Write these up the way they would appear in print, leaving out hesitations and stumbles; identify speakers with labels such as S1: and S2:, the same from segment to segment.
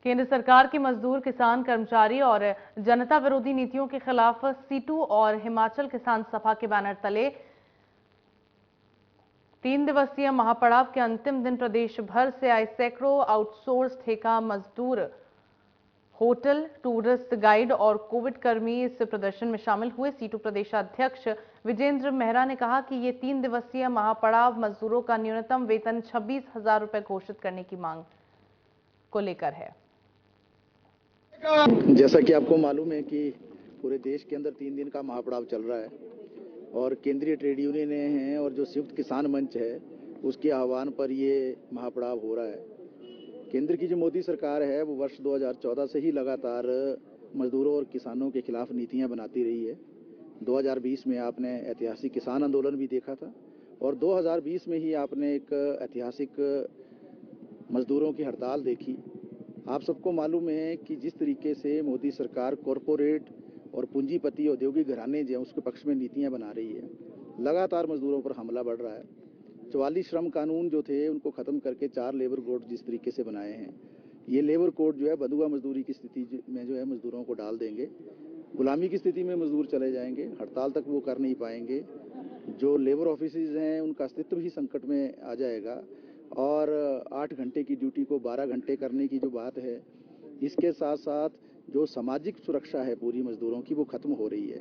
S1: केंद्र सरकार की मजदूर, किसान, कर्मचारी और जनता विरोधी नीतियों के खिलाफ सीटू और हिमाचल किसान सभा के बैनर तले 3 दिवसीय महापड़ाव के अंतिम दिन प्रदेश भर से आए सैकड़ों आउटसोर्स ठेका मजदूर, होटल, टूरिस्ट गाइड और कोविड कर्मी इस प्रदर्शन में शामिल हुए। सीटू प्रदेशाध्यक्ष विजेंद्र मेहरा ने कहा कि ये 3 दिवसीय महापड़ाव मजदूरों का न्यूनतम वेतन 26,000 रुपए घोषित करने की मांग को लेकर है।
S2: जैसा कि आपको मालूम है कि पूरे देश के अंदर 3 दिन का महापड़ाव चल रहा है और केंद्रीय ट्रेड यूनियनें हैं और जो संयुक्त किसान मंच है उसके आह्वान पर ये महापड़ाव हो रहा है। केंद्र की जो मोदी सरकार है वो वर्ष 2014 से ही लगातार मजदूरों और किसानों के खिलाफ नीतियां बनाती रही है। 2020 में आपने ऐतिहासिक किसान आंदोलन भी देखा था और 2020 में ही आपने एक ऐतिहासिक मजदूरों की हड़ताल देखी। आप सबको मालूम है कि जिस तरीके से मोदी सरकार कॉरपोरेट और पूंजीपति औद्योगिक घराने जो उसके पक्ष में नीतियां बना रही है, लगातार मजदूरों पर हमला बढ़ रहा है। 44 श्रम कानून जो थे उनको खत्म करके 4 लेबर कोड जिस तरीके से बनाए हैं, ये लेबर कोड जो है बंधुआ मजदूरी की स्थिति में जो है मजदूरों को डाल देंगे। गुलामी की स्थिति में मजदूर चले जाएंगे, हड़ताल तक वो कर नहीं पाएंगे। जो लेबर ऑफिसेज हैं उनका अस्तित्व ही संकट में आ जाएगा और 8 घंटे की ड्यूटी को 12 घंटे करने की जो बात है, इसके साथ साथ जो सामाजिक सुरक्षा है पूरी मजदूरों की वो खत्म हो रही है।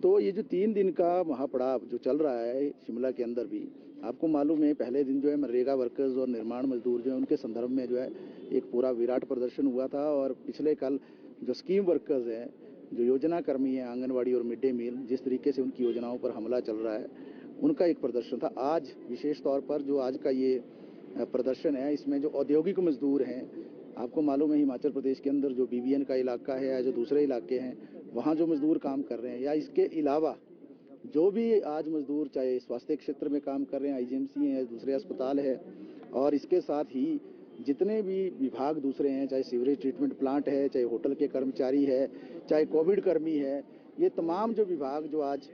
S2: तो ये जो 3 दिन का महापड़ाव जो चल रहा है शिमला के अंदर भी, आपको मालूम है पहले दिन जो है मनरेगा वर्कर्स और निर्माण मजदूर जो है उनके संदर्भ में जो है एक पूरा विराट प्रदर्शन हुआ था और पिछले कल जो स्कीम वर्कर्स हैं, जो योजना कर्मी हैं, आंगनवाड़ी और मिड डे मील, जिस तरीके से उनकी योजनाओं पर हमला चल रहा है, उनका एक प्रदर्शन था। आज विशेष तौर पर जो आज का ये प्रदर्शन है, इसमें जो औद्योगिक मजदूर हैं, आपको मालूम है हिमाचल प्रदेश के अंदर जो बीबीएन का इलाका है या जो दूसरे इलाके हैं, वहाँ जो मजदूर काम कर रहे हैं या इसके अलावा जो भी आज मजदूर चाहे स्वास्थ्य क्षेत्र में काम कर रहे हैं, आईजीएमसी है या दूसरे अस्पताल है, और इसके साथ ही जितने भी विभाग दूसरे हैं, चाहे सीवरेज ट्रीटमेंट प्लांट है, चाहे होटल के कर्मचारी है, चाहे कोविड कर्मी है, ये तमाम जो विभाग जो आज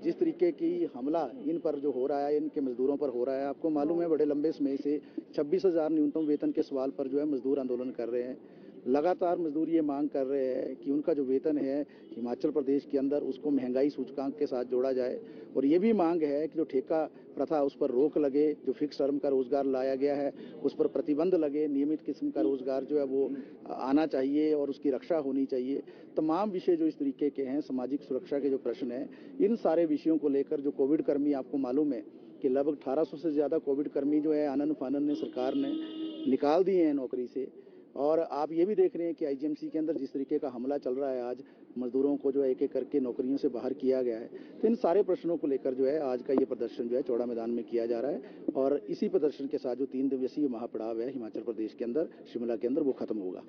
S2: जिस तरीके की हमला इन पर जो हो रहा है, इनके मजदूरों पर हो रहा है, आपको मालूम है बड़े लंबे समय से 26,000 न्यूनतम वेतन के सवाल पर जो है मजदूर आंदोलन कर रहे हैं। लगातार मजदूर ये मांग कर रहे हैं कि उनका जो वेतन है हिमाचल प्रदेश के अंदर उसको महंगाई सूचकांक के साथ जोड़ा जाए और ये भी मांग है कि जो ठेका प्रथा उस पर रोक लगे, जो फिक्स टर्म का रोजगार लाया गया है उस पर प्रतिबंध लगे, नियमित किस्म का रोजगार जो है वो आना चाहिए और उसकी रक्षा होनी चाहिए। तमाम विषय जो इस तरीके के हैं, सामाजिक सुरक्षा के जो प्रश्न हैं, इन सारे विषयों को लेकर जो कोविड कर्मी, आपको मालूम है कि लगभग 1800 से ज्यादा कोविड कर्मी जो है आनन फानन ने सरकार ने निकाल दिए हैं नौकरी से। और आप ये भी देख रहे हैं कि आईजीएमसी के अंदर जिस तरीके का हमला चल रहा है, आज मजदूरों को जो है एक एक करके नौकरियों से बाहर किया गया है। तो इन सारे प्रश्नों को लेकर जो है आज का ये प्रदर्शन जो है चौड़ा मैदान में किया जा रहा है और इसी प्रदर्शन के साथ जो 3 दिवसीय महापड़ाव है हिमाचल प्रदेश के अंदर शिमला के अंदर वो खत्म होगा।